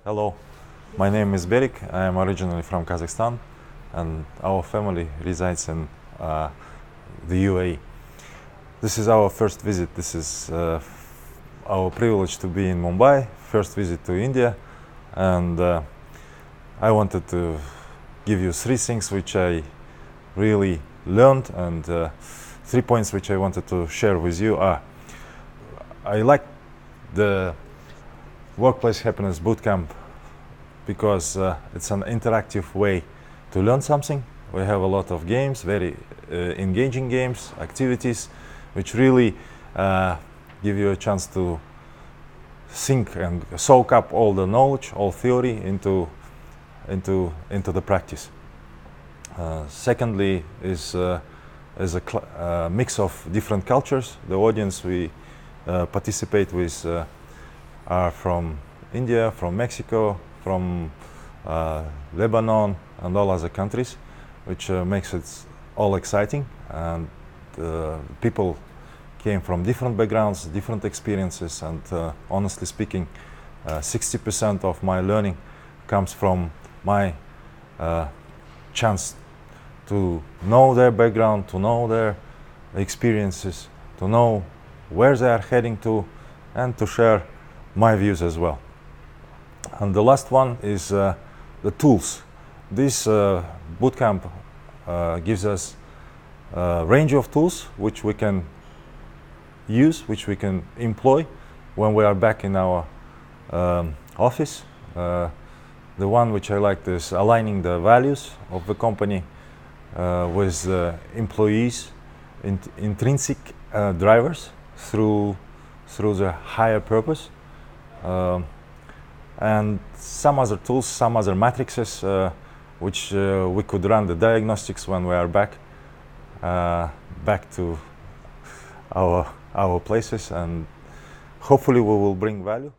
Hello, my name is Berik. I am originally from Kazakhstan and our family resides in the UAE. This is our first visit. This is our privilege to be in Mumbai, first visit to India, and I wanted to give you three things which I really learned, and 3 points which I wanted to share with you are: I like the Workplace Happiness Bootcamp because it's an interactive way to learn something. We have a lot of games, very engaging games, activities, which really give you a chance to think and soak up all the knowledge, all theory into the practice. Secondly, is a mix of different cultures. The audience we participate with are from India, from Mexico, from Lebanon, and all other countries, which makes it all exciting. And people came from different backgrounds, different experiences, and honestly speaking, 60% of my learning comes from my chance to know their background, to know their experiences, to know where they are heading to, and to share my views as well. And the last one is the tools. This bootcamp gives us a range of tools which we can use, which we can employ when we are back in our office. The one which I liked is aligning the values of the company with employees' intrinsic drivers through the higher purpose. And some other tools, some other matrices which we could run the diagnostics when we are back to our places, and hopefully we will bring value.